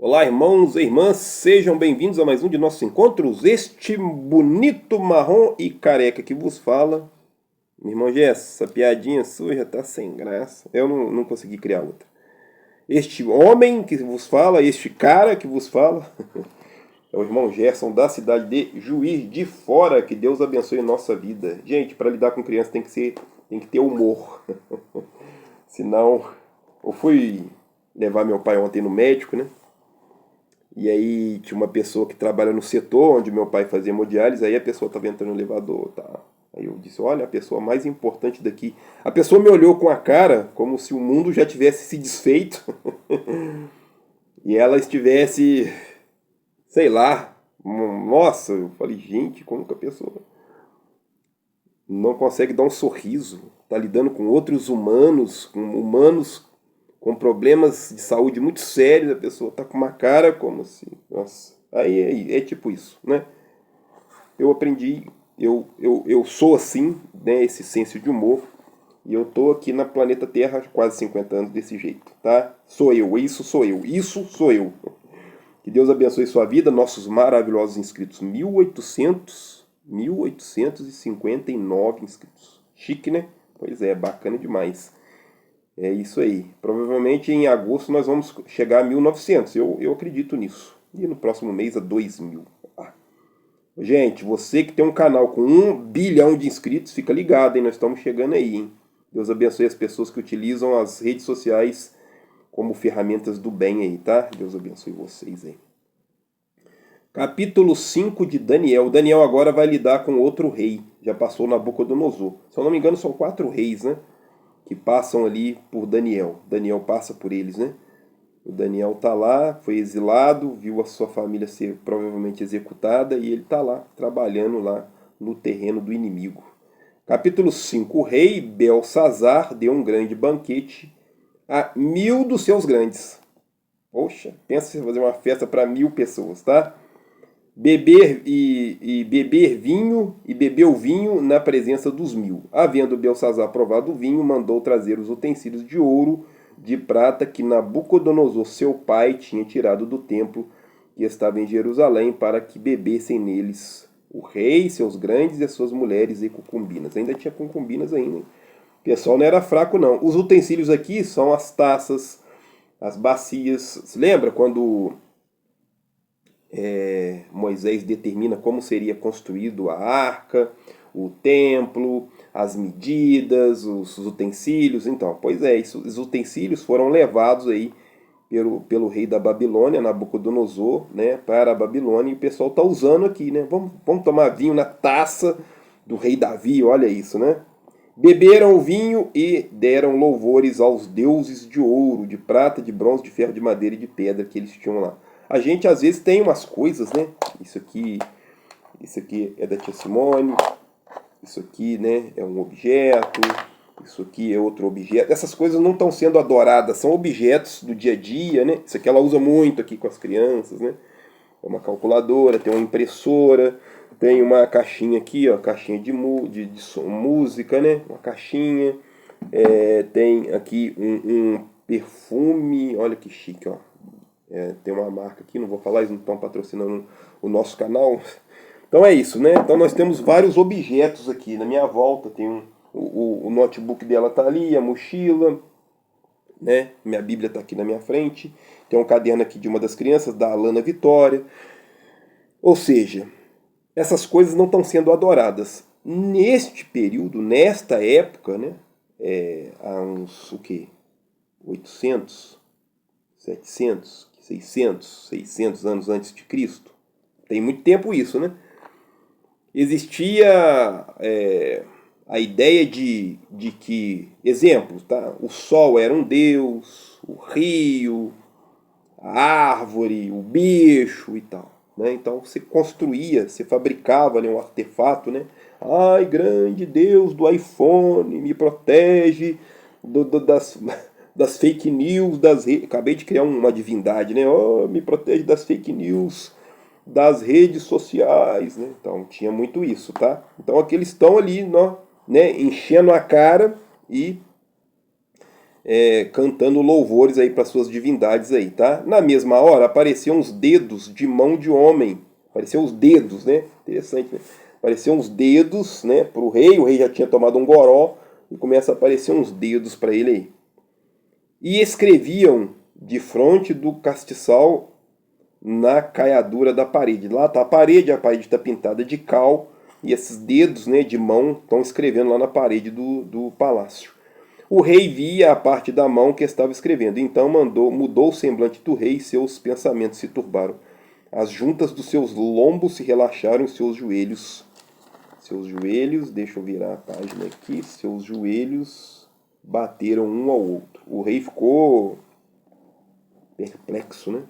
Olá, irmãos e irmãs, sejam bem-vindos a mais um de nossos encontros. Este bonito marrom e careca que vos fala. Meu irmão Jess, essa piadinha sua já tá sem graça. Eu não consegui criar outra. Este homem que vos fala, este cara que vos fala, é o irmão Gerson da cidade de Juiz de Fora. Que Deus abençoe a nossa vida. Gente, para lidar com criança tem que ter humor. Senão, eu fui levar meu pai ontem no médico, né? E aí tinha uma pessoa que trabalha no setor onde meu pai fazia hemodiálise, aí a pessoa estava entrando no elevador, tá? Aí eu disse, olha, a pessoa mais importante daqui. A pessoa me olhou com a cara como se o mundo já tivesse se desfeito e ela estivesse, sei lá, nossa, eu falei, gente, como que a pessoa não consegue dar um sorriso? Tá lidando com outros humanos, com problemas de saúde muito sérios, a pessoa tá com uma cara como se... Nossa, aí é tipo isso, né? Eu aprendi, eu sou assim, né? Esse senso de humor, e eu tô aqui na planeta Terra há quase 50 anos desse jeito, tá? Sou eu, isso sou eu, isso sou eu. Que Deus abençoe sua vida, nossos maravilhosos inscritos. 1859 inscritos. Chique, né? Pois é, bacana demais. É isso aí. Provavelmente em agosto nós vamos chegar a 1900. Eu acredito nisso. E no próximo mês a 2000. Ah. Gente, você que tem um canal com 1 bilhão de inscritos, fica ligado, hein? Nós estamos chegando aí, hein? Deus abençoe as pessoas que utilizam as redes sociais como ferramentas do bem aí, tá? Deus abençoe vocês aí. Capítulo 5 de Daniel. Daniel agora vai lidar com outro rei. Já passou Nabucodonosor. Se eu não me engano, são 4 reis, né? Que passam ali por Daniel. Daniel passa por eles, né? O Daniel tá lá, foi exilado, viu a sua família ser provavelmente executada e ele tá lá, trabalhando lá no terreno do inimigo. Capítulo 5. O rei Belsazar deu um grande banquete a 1000 dos seus grandes. Poxa, pensa em fazer uma festa para 1000 pessoas, tá? Beber vinho e bebeu vinho na presença dos 1000. Havendo Belsazar provado o vinho, mandou trazer os utensílios de ouro, de prata que Nabucodonosor, seu pai, tinha tirado do templo que estava em Jerusalém, para que bebessem neles o rei, seus grandes e as suas mulheres e concubinas. Ainda tinha concubinas ainda, hein? O pessoal não era fraco, não. Os utensílios aqui são as taças, as bacias. Você lembra quando Moisés determina como seria construído a arca, o templo, as medidas, os utensílios? Então, pois é, os utensílios foram levados aí pelo rei da Babilônia, Nabucodonosor, né, para a Babilônia, e o pessoal está usando aqui, né? Vamos tomar vinho na taça do rei Davi, olha isso, né? Beberam o vinho e deram louvores aos deuses de ouro, de prata, de bronze, de ferro, de madeira e de pedra que eles tinham lá. A gente às vezes tem umas coisas, né? Isso aqui é da tia Simone, isso aqui, né, é um objeto, isso aqui é outro objeto. Essas coisas não estão sendo adoradas, são objetos do dia a dia, né? Isso aqui ela usa muito aqui com as crianças, né? É uma calculadora, tem uma impressora, tem uma caixinha aqui, ó, caixinha de música, né? Uma caixinha. Tem aqui um perfume, olha que chique, ó. Tem uma marca aqui, não vou falar, eles não estão patrocinando o nosso canal. Então é isso, né? Então nós temos vários objetos aqui. Na minha volta tem o notebook dela tá ali, a mochila, né? Minha Bíblia está aqui na minha frente. Tem um caderno aqui de uma das crianças, da Alana Vitória. Ou seja, essas coisas não estão sendo adoradas. Neste período, nesta época, né? Há uns, o quê? 800, 700, 600 anos antes de Cristo. Tem muito tempo isso, né? Existia a ideia de que, exemplo, tá? O sol era um deus, o rio, a árvore, o bicho e tal, né? Então você construía, você fabricava, né, um artefato, né? Ai, grande Deus do iPhone, me protege das fake news, acabei de criar uma divindade, né? Oh, me protege das fake news das redes sociais, né? Então tinha muito isso, tá? Então aqueles estão ali, né, enchendo a cara e cantando louvores aí para suas divindades aí, tá? Na mesma hora apareciam uns dedos de mão de homem, apareciam os dedos, né? Interessante, né? Apareciam uns dedos, né, para o rei já tinha tomado um goró e começa a aparecer uns dedos para ele aí. E escreviam de frente do castiçal na caiadura da parede. Lá está a parede está pintada de cal e esses dedos, né, de mão estão escrevendo lá na parede do palácio. O rei via a parte da mão que estava escrevendo, então mudou o semblante do rei e seus pensamentos se turbaram. As juntas dos seus lombos se relaxaram e seus joelhos, deixa eu virar a página aqui, seus joelhos bateram um ao outro. O rei ficou perplexo, né?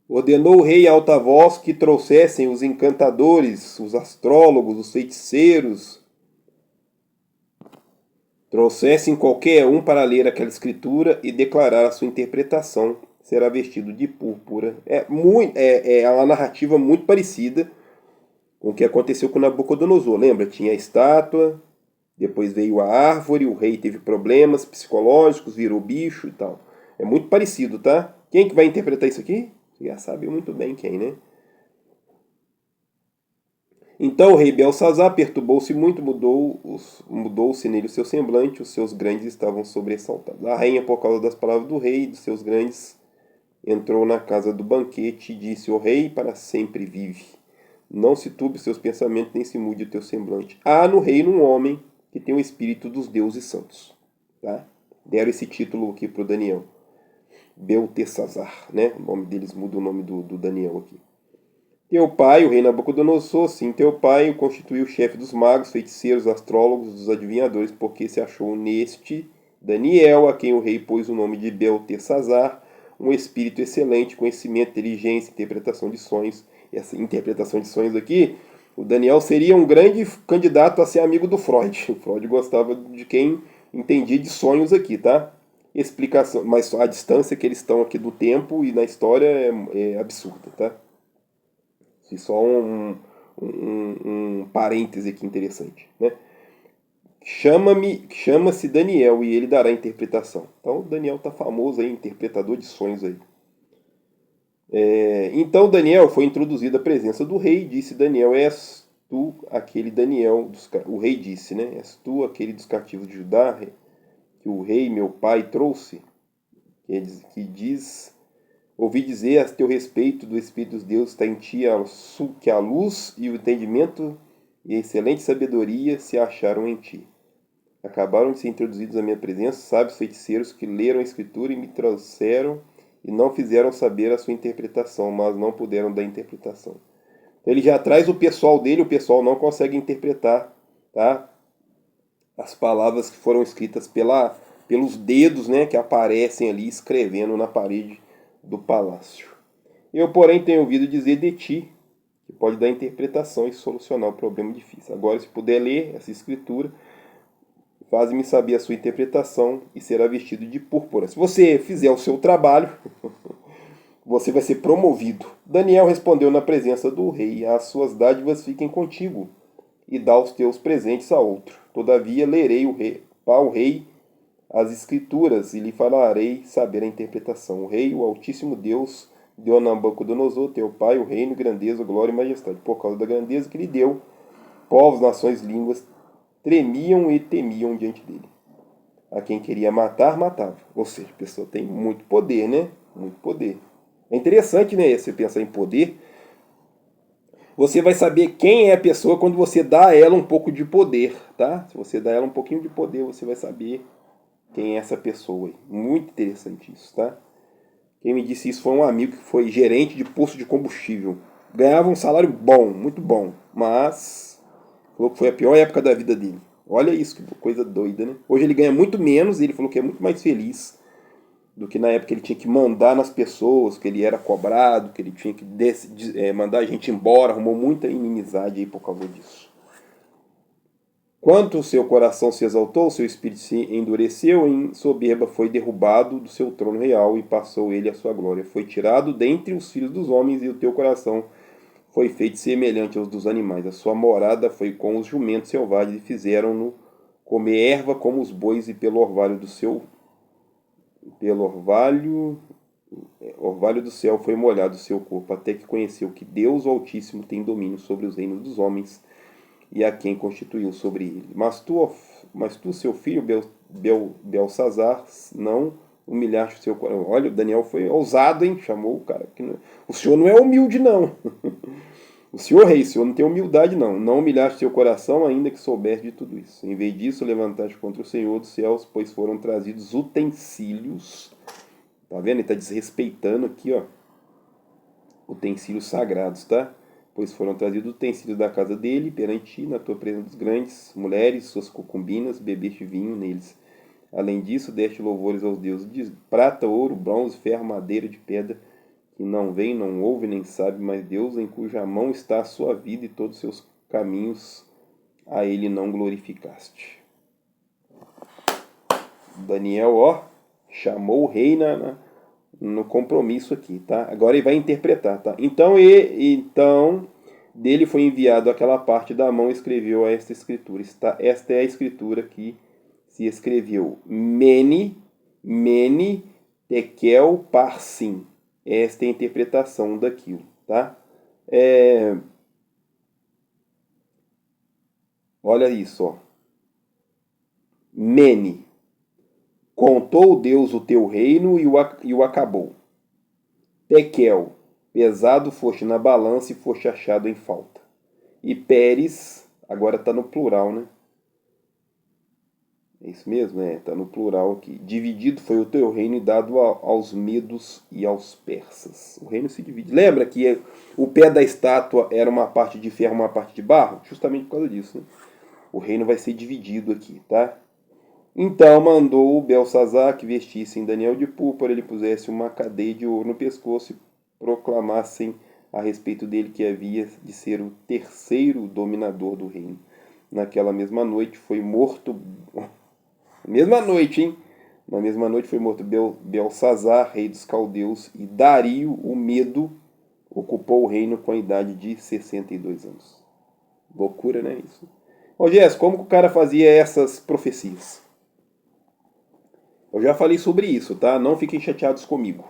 Ordenou o rei a alta voz que trouxessem os encantadores, os astrólogos, os feiticeiros, trouxessem qualquer um para ler aquela escritura e declarar a sua interpretação. Será vestido de púrpura. É uma narrativa muito parecida com o que aconteceu com Nabucodonosor. Lembra? Tinha a estátua, depois veio a árvore, o rei teve problemas psicológicos, virou bicho e tal. É muito parecido, tá? Quem que vai interpretar isso aqui? Você já sabe muito bem quem, né? Então o rei Belsazar perturbou-se muito, mudou-se nele o seu semblante, os seus grandes estavam sobressaltados. A rainha, por causa das palavras do rei e dos seus grandes, entrou na casa do banquete e disse: O rei para sempre vive. Não se turbe os seus pensamentos, nem se mude o teu semblante. Há no reino um homem que tem o espírito dos deuses santos. Tá? Deram esse título aqui para o Daniel. Beltesazar, né? O nome deles muda o nome do Daniel aqui. Teu pai, o rei Nabucodonosor, sim, teu pai o constituiu chefe dos magos, feiticeiros, astrólogos, dos adivinhadores, porque se achou neste Daniel, a quem o rei pôs o nome de Beltesazar, um espírito excelente, conhecimento, inteligência, interpretação de sonhos. Essa interpretação de sonhos aqui, o Daniel seria um grande candidato a ser amigo do Freud. O Freud gostava de quem entendia de sonhos aqui, tá? Explicação, mas a distância que eles estão aqui do tempo e na história é absurda, tá? E só um parêntese aqui interessante, né? Chama-se Daniel e ele dará a interpretação. Então Daniel está famoso aí, interpretador de sonhos aí. Então Daniel foi introduzido à presença do rei e disse: Daniel, és tu aquele Daniel, o rei disse, né? És tu aquele dos cativos de Judá que o rei meu pai trouxe, que diz: ouvi dizer a teu respeito do Espírito dos deuses está em ti, que a luz e o entendimento e a excelente sabedoria se acharam em ti. Acabaram de ser introduzidos à minha presença sábios feiticeiros que leram a Escritura e me trouxeram e não fizeram saber a sua interpretação, mas não puderam dar interpretação. Então ele já traz o pessoal dele, o pessoal não consegue interpretar, tá? As palavras que foram escritas pelos dedos, né, que aparecem ali escrevendo na parede do palácio. Eu, porém, tenho ouvido dizer de ti, que pode dar interpretação e solucionar o problema difícil. Agora, se puder ler essa escritura, faz-me saber a sua interpretação e será vestido de púrpura. Se você fizer o seu trabalho, você vai ser promovido. Daniel respondeu na presença do rei: as suas dádivas fiquem contigo, e dá os teus presentes a outro. Todavia, lerei ao rei as escrituras e lhe falarei saber a interpretação. O rei, o Altíssimo Deus, deu a Nabucodonosor, teu pai, o reino, grandeza, glória e majestade. Por causa da grandeza que lhe deu, povos, nações, línguas tremiam e temiam diante dele. A quem queria matar, matava. Ou seja, a pessoa tem muito poder, né? Muito poder. É interessante, né? Você pensar em poder. Você vai saber quem é a pessoa quando você dá a ela um pouco de poder, tá? Se você dá a ela um pouquinho de poder, você vai saber quem é essa pessoa aí. Muito interessante isso, tá? Quem me disse isso foi um amigo que foi gerente de posto de combustível. Ganhava um salário bom, muito bom, mas falou que foi a pior época da vida dele. Olha isso, que coisa doida, né? Hoje ele ganha muito menos e ele falou que é muito mais feliz do que na época que ele tinha que mandar nas pessoas, que ele era cobrado, que ele tinha que mandar a gente embora. Arrumou muita inimizade aí por causa disso. Quanto o seu coração se exaltou, seu espírito se endureceu, em soberba foi derrubado do seu trono real e passou ele a sua glória. Foi tirado dentre os filhos dos homens e o teu coração foi feito semelhante aos dos animais. A sua morada foi com os jumentos selvagens e fizeram-no comer erva como os bois, e pelo orvalho do céu foi molhado o seu corpo, até que conheceu que Deus o Altíssimo tem domínio sobre os reinos dos homens e a quem constituiu sobre ele. Mas tu, seu filho Belsazar, não humilhaste o seu coração. Olha, o Daniel foi ousado, hein? Chamou o cara. O senhor não é humilde, não. O senhor rei, o senhor não tem humildade, não. Não humilhaste seu coração, ainda que soubesse de tudo isso. Em vez disso, levantaste contra o Senhor dos céus, pois foram trazidos utensílios. Tá vendo? Ele está desrespeitando aqui, ó. Utensílios sagrados, tá? Pois foram trazidos utensílios da casa dele, perante ti, na tua presença dos grandes, mulheres, suas concubinas, bebeste vinho neles. Além disso, deste louvores aos deuses de prata, ouro, bronze, ferro, madeira, de pedra, que não vem, não ouve, nem sabe, mas Deus, em cuja mão está a sua vida e todos os seus caminhos, a ele não glorificaste. Daniel, ó, chamou o rei no compromisso aqui, tá? Agora ele vai interpretar, tá? Então dele foi enviado aquela parte da mão, escreveu esta escritura. Esta é a escritura que se escreveu: Mene, Tekel, Parsim. Esta é a interpretação daquilo, tá? Olha isso, ó. Mene. Contou Deus o teu reino e o acabou. Tekel. Pesado foste na balança e foste achado em falta. E Pérez, agora está no plural, né? É isso mesmo? Está no plural aqui. Dividido foi o teu reino e dado aos medos e aos persas. O reino se divide. Lembra que o pé da estátua era uma parte de ferro, uma parte de barro? Justamente por causa disso, né? O reino vai ser dividido aqui, tá? Então mandou Belsazar que vestissem Daniel de púrpura, ele pusesse uma cadeia de ouro no pescoço e proclamassem a respeito dele que havia de ser o terceiro dominador do reino. Naquela mesma noite foi morto... Mesma noite, hein? Na mesma noite foi morto Belsazar, rei dos caldeus, e Dario, o Medo, ocupou o reino com a idade de 62 anos. Loucura, né? Isso. Ô, Jess, como que o cara fazia essas profecias? Eu já falei sobre isso, tá? Não fiquem chateados comigo.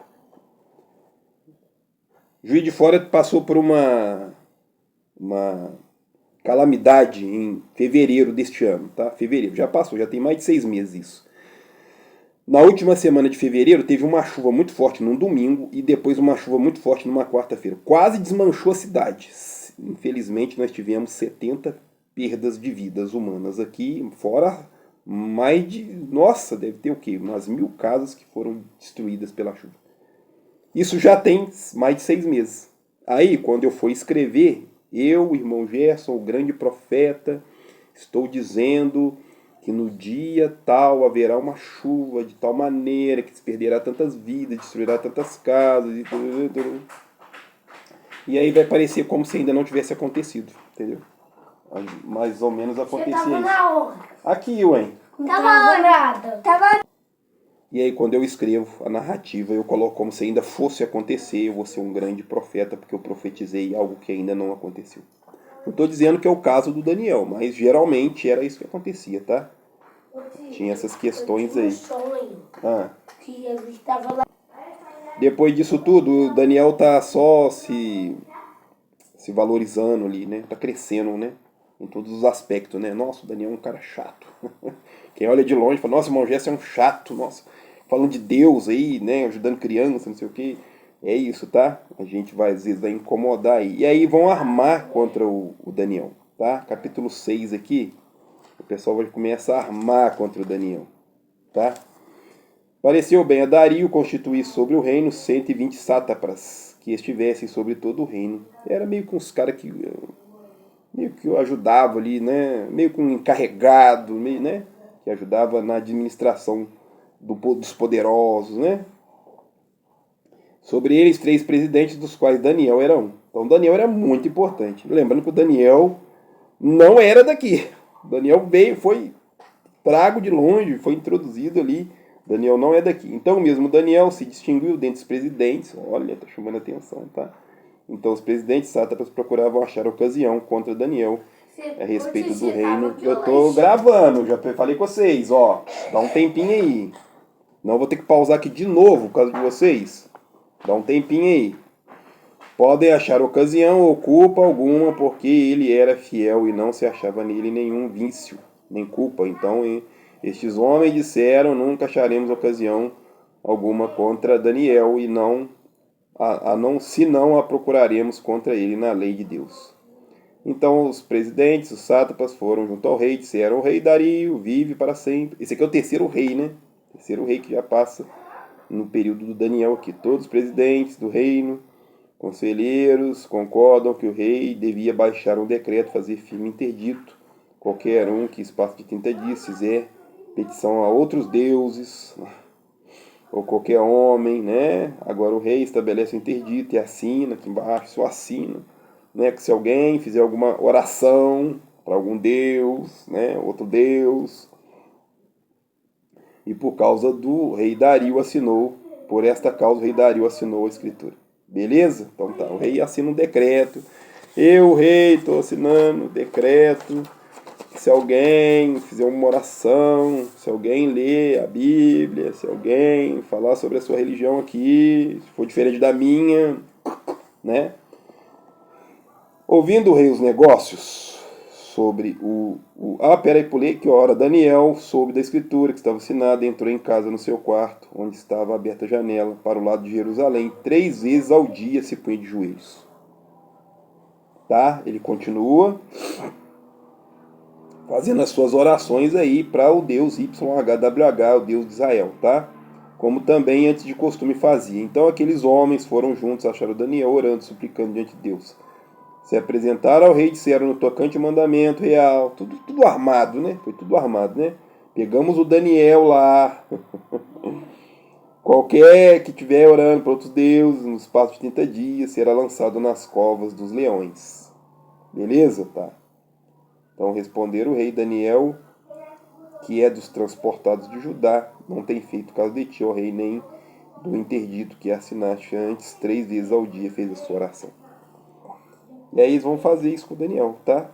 Juiz de Fora passou por uma calamidade em fevereiro deste ano, tá? Fevereiro, já passou, já tem mais de 6 meses isso. Na última semana de fevereiro teve uma chuva muito forte num domingo e depois uma chuva muito forte numa quarta-feira. Quase desmanchou a cidade. Infelizmente nós tivemos 70 perdas de vidas humanas aqui, fora mais de... Nossa, deve ter o quê? Umas 1000 casas que foram destruídas pela chuva. Isso já tem mais de 6 meses. Aí, quando eu for escrever, eu, o irmão Gerson, o grande profeta, estou dizendo que no dia tal haverá uma chuva de tal maneira que se perderá tantas vidas, destruirá tantas casas. E aí vai parecer como se ainda não tivesse acontecido, entendeu? Mais ou menos acontecia isso. Na hora. Aqui, ué. Tava nada. E aí quando eu escrevo a narrativa, eu coloco como se ainda fosse acontecer, eu vou ser um grande profeta, porque eu profetizei algo que ainda não aconteceu. Não estou dizendo que é o caso do Daniel, mas geralmente era isso que acontecia, tá? Tinha essas questões aí. Que a gente tava lá. Depois disso tudo, o Daniel tá só se valorizando ali, né? Tá crescendo, né? Em todos os aspectos, né? Nossa, o Daniel é um cara chato. Quem olha de longe fala, nossa, o irmão Jesse é um chato, nossa. Falando de Deus aí, né? Ajudando criança, não sei o que. É isso, tá? A gente vai, às vezes, vai incomodar aí. E aí vão armar contra o Daniel, tá? Capítulo 6 aqui, o pessoal vai começar a armar contra o Daniel, tá? Pareceu bem a Dario constituir sobre o reino 120 sátrapas, que estivessem sobre todo o reino. Era meio que uns caras que meio que o ajudava ali, né? Meio que um encarregado, meio, né? Que ajudava na administração dos poderosos, né? Sobre eles, 3 presidentes, dos quais Daniel era um. Então Daniel era muito importante. Lembrando que o Daniel não era daqui. Daniel veio, foi trago de longe, foi introduzido ali. Daniel não é daqui. Então mesmo Daniel se distinguiu dentre os presidentes. Olha, tá chamando a atenção, tá? Então os presidentes sátrapas procuravam achar ocasião contra Daniel a respeito do reino. Eu tô gravando, já falei com vocês, ó. Dá um tempinho aí. Não vou ter que pausar aqui de novo por causa de vocês. Dá um tempinho aí. Podem achar ocasião ou culpa alguma, porque ele era fiel e não se achava nele nenhum vício, nem culpa. Então, estes homens disseram, nunca acharemos ocasião alguma contra Daniel, e se não a procuraremos contra ele na lei de Deus. Então os presidentes, os sátrapas, foram junto ao rei, disseram: o rei Dario vive para sempre. Esse aqui é o terceiro rei, né? Terceiro rei que já passa no período do Daniel aqui. Todos os presidentes do reino, conselheiros, concordam que o rei devia baixar um decreto, fazer firme interdito qualquer um que, espaço de 30 dias, fizer petição a outros deuses, ou qualquer homem, né? Agora o rei estabelece o interdito e assina aqui embaixo, só assina, né? Que se alguém fizer alguma oração para algum deus, né? Outro deus, e por causa do rei Dario assinou, por esta causa o rei Dario assinou a escritura. Beleza? Então tá, o rei assina um decreto. Eu, rei, estou assinando decreto. Se alguém fizer uma oração, se alguém ler a Bíblia, se alguém falar sobre a sua religião aqui, se for diferente da minha, né? Ouvindo o rei os negócios sobre peraí, pulei que hora. Daniel soube da escritura que estava assinada, entrou em casa no seu quarto, onde estava aberta a janela, para o lado de Jerusalém. 3 vezes ao dia se punha de joelhos. Tá? Ele continua fazendo as suas orações aí para o Deus YHWH, o Deus de Israel, tá? Como também antes de costume fazia. Então aqueles homens foram juntos, acharam Daniel orando, suplicando diante de Deus. Se apresentaram ao rei, disseram no tocante mandamento real, tudo armado, né? Foi tudo armado, né? Pegamos o Daniel lá. Qualquer que estiver orando para outros deuses, no espaço de 30 dias, será lançado nas covas dos leões. Beleza? Tá. Então responderam o rei: Daniel, que é dos transportados de Judá, não tem feito caso de ti, ó rei, nem do interdito que assinaste antes, 3 vezes ao dia fez a sua oração. E aí eles vão fazer isso com o Daniel, tá?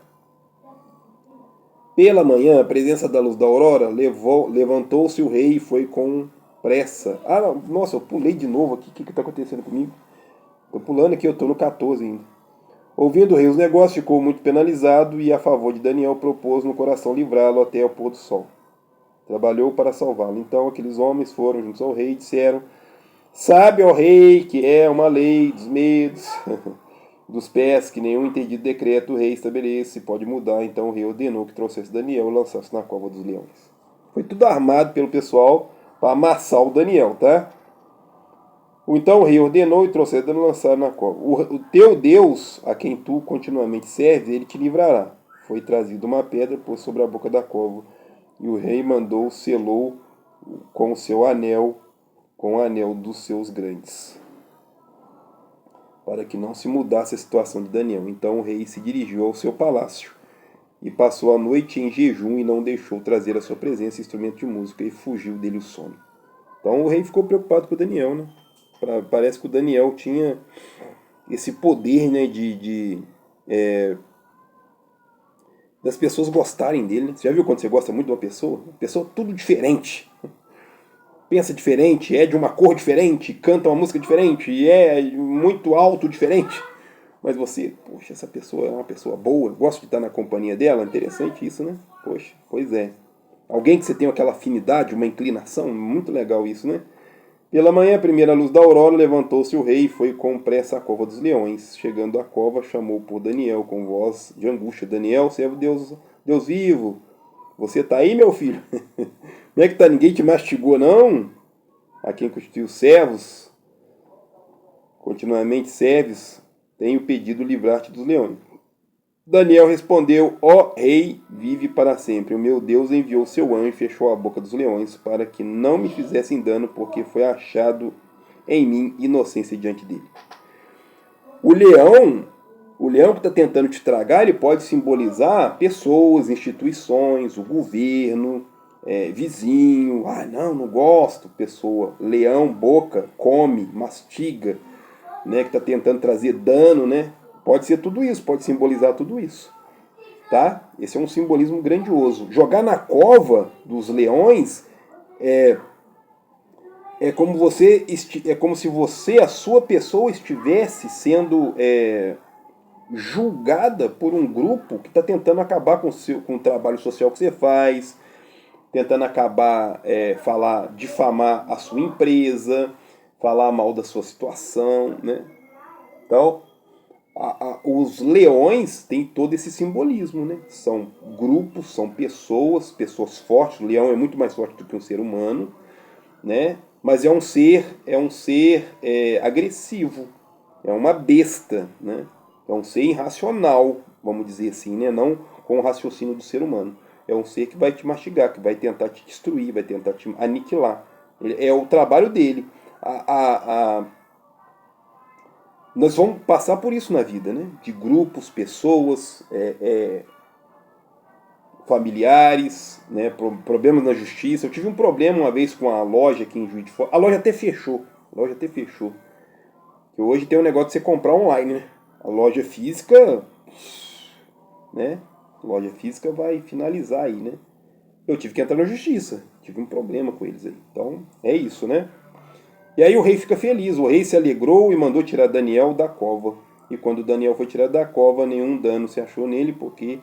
Pela manhã, a presença da luz da aurora, levantou-se o rei e foi com pressa. Nossa, eu pulei de novo aqui, o que está acontecendo comigo? Estou pulando aqui, eu estou no 14 ainda. Ouvindo o rei os negócios, ficou muito penalizado e, a favor de Daniel, propôs no coração livrá-lo até ao pôr do sol. Trabalhou para salvá-lo. Então aqueles homens foram juntos ao rei e disseram: sabe, ó rei, que é uma lei dos medos, dos pés, que nenhum entendido decreto o rei estabelece, pode mudar. Então o rei ordenou que trouxesse Daniel e lançasse na cova dos leões. Foi tudo armado pelo pessoal para amassar o Daniel, tá? Então o rei ordenou e trouxesse Daniel e lançaram na cova. O teu Deus, a quem tu continuamente serves, ele te livrará. Foi trazida uma pedra, pôs sobre a boca da cova, e o rei mandou, selou com o seu anel, com o anel dos seus grandes, para que não se mudasse a situação de Daniel. Então o rei se dirigiu ao seu palácio e passou a noite em jejum e não deixou trazer à sua presença instrumento de música, e fugiu dele o sono. Então o rei ficou preocupado com Daniel, né? Parece que o Daniel tinha esse poder, né, das pessoas gostarem dele, né? Você já viu quando você gosta muito de uma pessoa tudo diferente, pensa diferente, é de uma cor diferente, canta uma música diferente, e é muito alto diferente, mas você, poxa, essa pessoa é uma pessoa boa, gosto de estar na companhia dela. Interessante isso, né? Poxa, pois é. Alguém que você tem aquela afinidade, uma inclinação, muito legal isso, né? Pela manhã, a primeira luz da aurora, levantou-se o rei e foi com pressa à cova dos leões. Chegando à cova, chamou por Daniel com voz de angústia: Daniel, servo Deus vivo, você tá aí, meu filho? Como é que tá? Ninguém te mastigou, não? A quem constituiu servos, continuamente serves, tenho pedido livrar-te dos leões. Daniel respondeu: ó rei, vive para sempre. O meu Deus enviou seu anjo e fechou a boca dos leões para que não me fizessem dano, porque foi achado em mim inocência diante dele. O leão que está tentando te tragar, ele pode simbolizar pessoas, instituições, o governo, vizinho. Não gosto. Pessoa, leão, boca, come, mastiga, né, que está tentando trazer dano, né? Pode ser tudo isso, pode simbolizar tudo isso. tá? Esse é um simbolismo grandioso. Jogar na cova dos leões é como se você, a sua pessoa, estivesse sendo julgada por um grupo que está tentando acabar com o trabalho social que você faz, tentando acabar, difamar a sua empresa, falar mal da sua situação, né? Então, os leões têm todo esse simbolismo, né? São grupos, são pessoas fortes. O leão é muito mais forte do que um ser humano, né? Mas é um ser agressivo, é uma besta, né? É um ser irracional, vamos dizer assim, né? Não com o raciocínio do ser humano. É um ser que vai te mastigar, que vai tentar te destruir, vai tentar te aniquilar. É o trabalho dele. Nós vamos passar por isso na vida, né? De grupos, pessoas, familiares, né? Problemas na justiça. Eu tive um problema uma vez com a loja aqui em Juiz de Fora. A loja até fechou. Que hoje tem um negócio de você comprar online, né? A loja física, né? A loja física vai finalizar aí, né? Eu tive que entrar na justiça. Tive um problema com eles aí. Então, é isso, né? E aí o rei fica feliz. O rei se alegrou e mandou tirar Daniel da cova. E quando Daniel foi tirado da cova, nenhum dano se achou nele, porque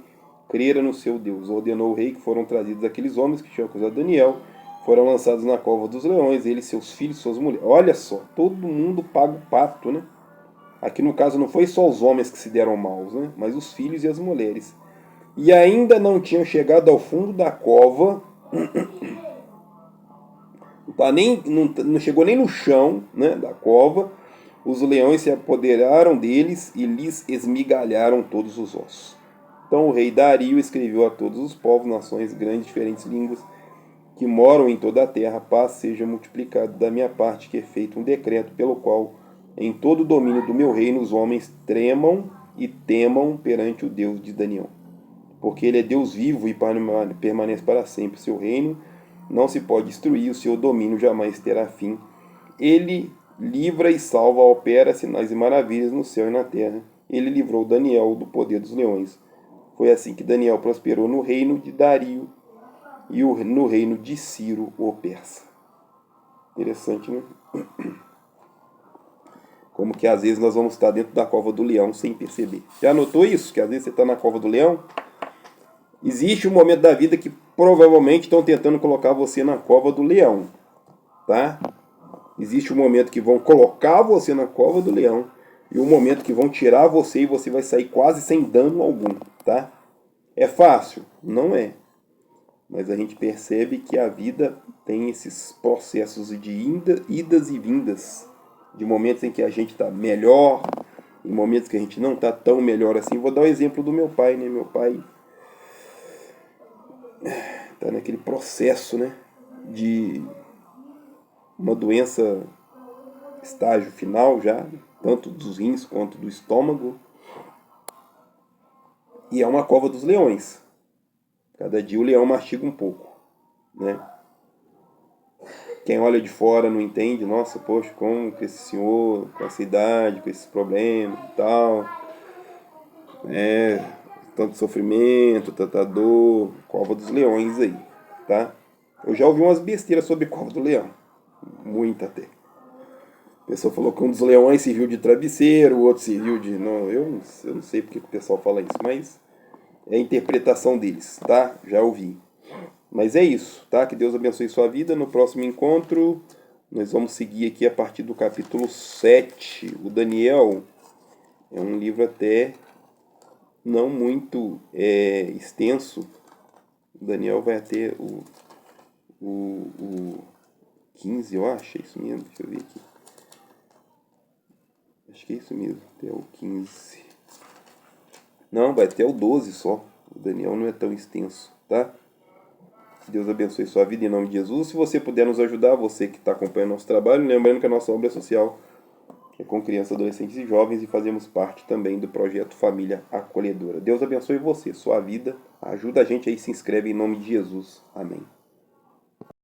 crera no seu Deus. Ordenou o rei que foram trazidos aqueles homens que tinham acusado Daniel, foram lançados na cova dos leões, ele, seus filhos, suas mulheres. Olha só, todo mundo paga o pato, né? Aqui no caso não foi só os homens que se deram maus, né? Mas os filhos e as mulheres. E ainda não tinham chegado ao fundo da cova, não chegou nem no chão, né, da cova. Os leões se apoderaram deles e lhes esmigalharam todos os ossos. Então o rei Dario escreveu a todos os povos, nações, grandes, diferentes línguas, que moram em toda a terra: paz seja multiplicado da minha parte, que é feito um decreto pelo qual, em todo o domínio do meu reino, os homens tremam e temam perante o Deus de Daniel. Porque ele é Deus vivo e permanece para sempre. Seu reino não se pode destruir, o seu domínio jamais terá fim. Ele livra e salva, opera sinais e maravilhas no céu e na terra. Ele livrou Daniel do poder dos leões. Foi assim que Daniel prosperou no reino de Dario e no reino de Ciro, o persa. Interessante, né? Como que às vezes nós vamos estar dentro da cova do leão sem perceber. Já notou isso? Que às vezes você está na cova do leão? Existe um momento da vida que provavelmente estão tentando colocar você na cova do leão, tá? Existe um momento que vão colocar você na cova do leão e um momento que vão tirar você e você vai sair quase sem dano algum, tá? É fácil? Não é. Mas a gente percebe que a vida tem esses processos de idas e vindas, de momentos em que a gente está melhor, em momentos que a gente não está tão melhor assim. Vou dar o exemplo do meu pai, né? Meu pai está naquele processo, né, de uma doença estágio final já, tanto dos rins quanto do estômago, e é uma cova dos leões. Cada dia o leão mastiga um pouco, né? Quem olha de fora não entende, nossa, poxa, como que esse senhor, com essa idade, com esses problemas e tal, tanto sofrimento, tanta dor, cova dos leões aí, tá? Eu já ouvi umas besteiras sobre cova do leão, muita até. A pessoa falou que um dos leões serviu de travesseiro, o outro serviu de... Não, eu não sei porque o pessoal fala isso, mas é a interpretação deles, tá? Já ouvi. Mas é isso, tá? Que Deus abençoe sua vida. No próximo encontro, nós vamos seguir aqui a partir do capítulo 7. O Daniel é um livro até não muito extenso. O Daniel vai até o 15, eu acho, é isso mesmo. Deixa eu ver aqui. Acho que é isso mesmo, até o 15. Não, vai até o 12 só. O Daniel não é tão extenso, tá? Que Deus abençoe sua vida em nome de Jesus. Se você puder nos ajudar, você que está acompanhando nosso trabalho, lembrando que a nossa obra é social é com crianças, adolescentes e jovens e fazemos parte também do projeto Família Acolhedora. Deus abençoe você, sua vida. Ajuda a gente aí, se inscreve em nome de Jesus. Amém.